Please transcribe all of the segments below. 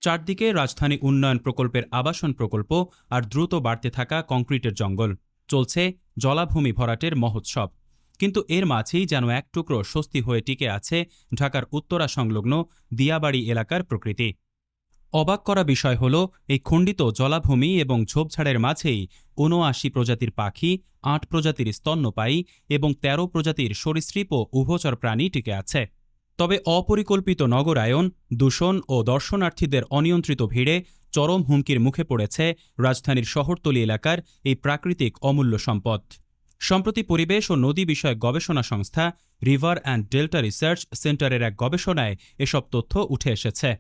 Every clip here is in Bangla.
চারদিকে রাজধানী উন্নয়ন প্রকল্পের আবাসন প্রকল্প আর দ্রুত বাড়তে থাকা কংক্রিটের জঙ্গল। চলছে জলাভূমি ভরাটের মহোৎসব। কিন্তু এর মাঝেই যেন এক টুকরো স্বস্তি হয়ে টিকে আছে ঢাকার উত্তরা সংলগ্ন দিয়াবাড়ি এলাকার প্রকৃতি। অবাক করা বিষয় হল, এই খণ্ডিত জলাভূমি এবং ঝোপঝাড়ের মাঝেই ৭৯ প্রজাতির পাখি, ৮ প্রজাতির স্তন্যপায়ী এবং ১৩ প্রজাতির সরীসৃপ ও উভচর প্রাণী টিকে আছে। তবে অপরিকল্পিত নগরায়ন, দূষণ ও দর্শনার্থীদের অনিয়ন্ত্রিত ভিড়ে চরম হুমকির মুখে পড়েছে রাজধানীর শহরতলি এলাকার এই প্রাকৃতিক অমূল্য সম্পদ। সম্প্রতি পরিবেশ ও নদী বিষয়ক গবেষণা সংস্থা রিভার অ্যান্ড ডেল্টা রিসার্চ সেন্টারের এক গবেষণায় এসব তথ্য উঠে এসেছে।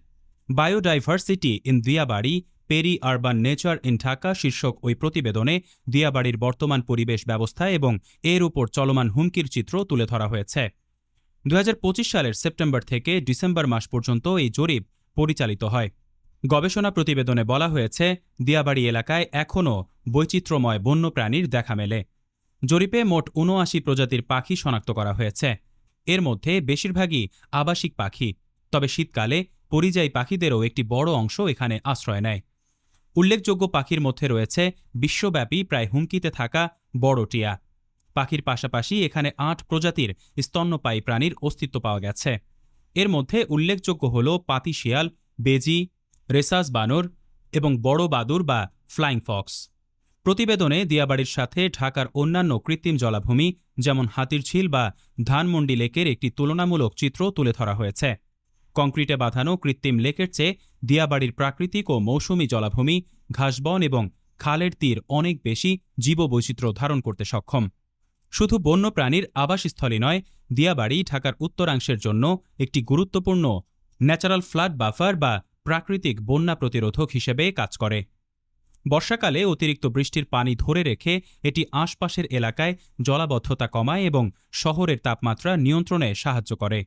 Biodiversity in Diabari, peri urban nature in Dhaka শীর্ষক ওই প্রতিবেদনে দিয়াবাড়ির বর্তমান পরিবেশ ব্যবস্থা এবং এর উপর চলমান হুমকির চিত্র তুলে ধরা হয়েছে। ২০২৫ সালের সেপ্টেম্বর থেকে ডিসেম্বর মাস পর্যন্ত এই জরিপ পরিচালিত হয়। গবেষণা প্রতিবেদনে বলা হয়েছে, দিয়াবাড়ি এলাকায় এখনও বৈচিত্র্যময় বন্যপ্রাণীর দেখা মেলে। জরিপে মোট ৭৯ প্রজাতির পাখি শনাক্ত করা হয়েছে। এর মধ্যে বেশিরভাগই আবাসিক পাখি, তবে শীতকালে পরিযায়ী পাখিদেরও একটি বড় অংশ এখানে আশ্রয় নেয়। উল্লেখযোগ্য পাখির মধ্যে রয়েছে বিশ্বব্যাপী প্রায় হুমকিতে থাকা বড় টিয়া পাখির পাশাপাশি এখানে ৮ প্রজাতির স্তন্যপায়ী প্রাণীর অস্তিত্ব পাওয়া গেছে। এর মধ্যে উল্লেখযোগ্য হল পাতি শিয়াল, বেজি, রেসাস বানর এবং বড় বাদুড় বা ফ্লাইং ফক্স। প্রতিবেদনে দিয়াবাড়ির সাথে ঢাকার অন্যান্য কৃত্রিম জলাভূমি যেমন হাতিরঝিল বা ধানমন্ডি লেকের একটি তুলনামূলক চিত্র তুলে ধরা হয়েছে। কংক্রিটে বাঁধানো কৃত্রিম লেকের চেয়ে দিয়াবাড়ির প্রাকৃতিক ও মৌসুমি জলাভূমি, ঘাসবন এবং খালের তীর অনেক বেশি জীববৈচিত্র্য ধারণ করতে সক্ষম। শুধু বন্যপ্রাণীর আবাসস্থলই নয়, দিয়াবাড়ি ঢাকার উত্তরাংশের জন্য একটি গুরুত্বপূর্ণ ন্যাচারাল ফ্লাড বাফার বা প্রাকৃতিক বন্যা প্রতিরোধক হিসেবে কাজ করে। বর্ষাকালে অতিরিক্ত বৃষ্টির পানি ধরে রেখে এটি আশপাশের এলাকায় জলাবদ্ধতা কমায় এবং শহরের তাপমাত্রা নিয়ন্ত্রণে সাহায্য করে।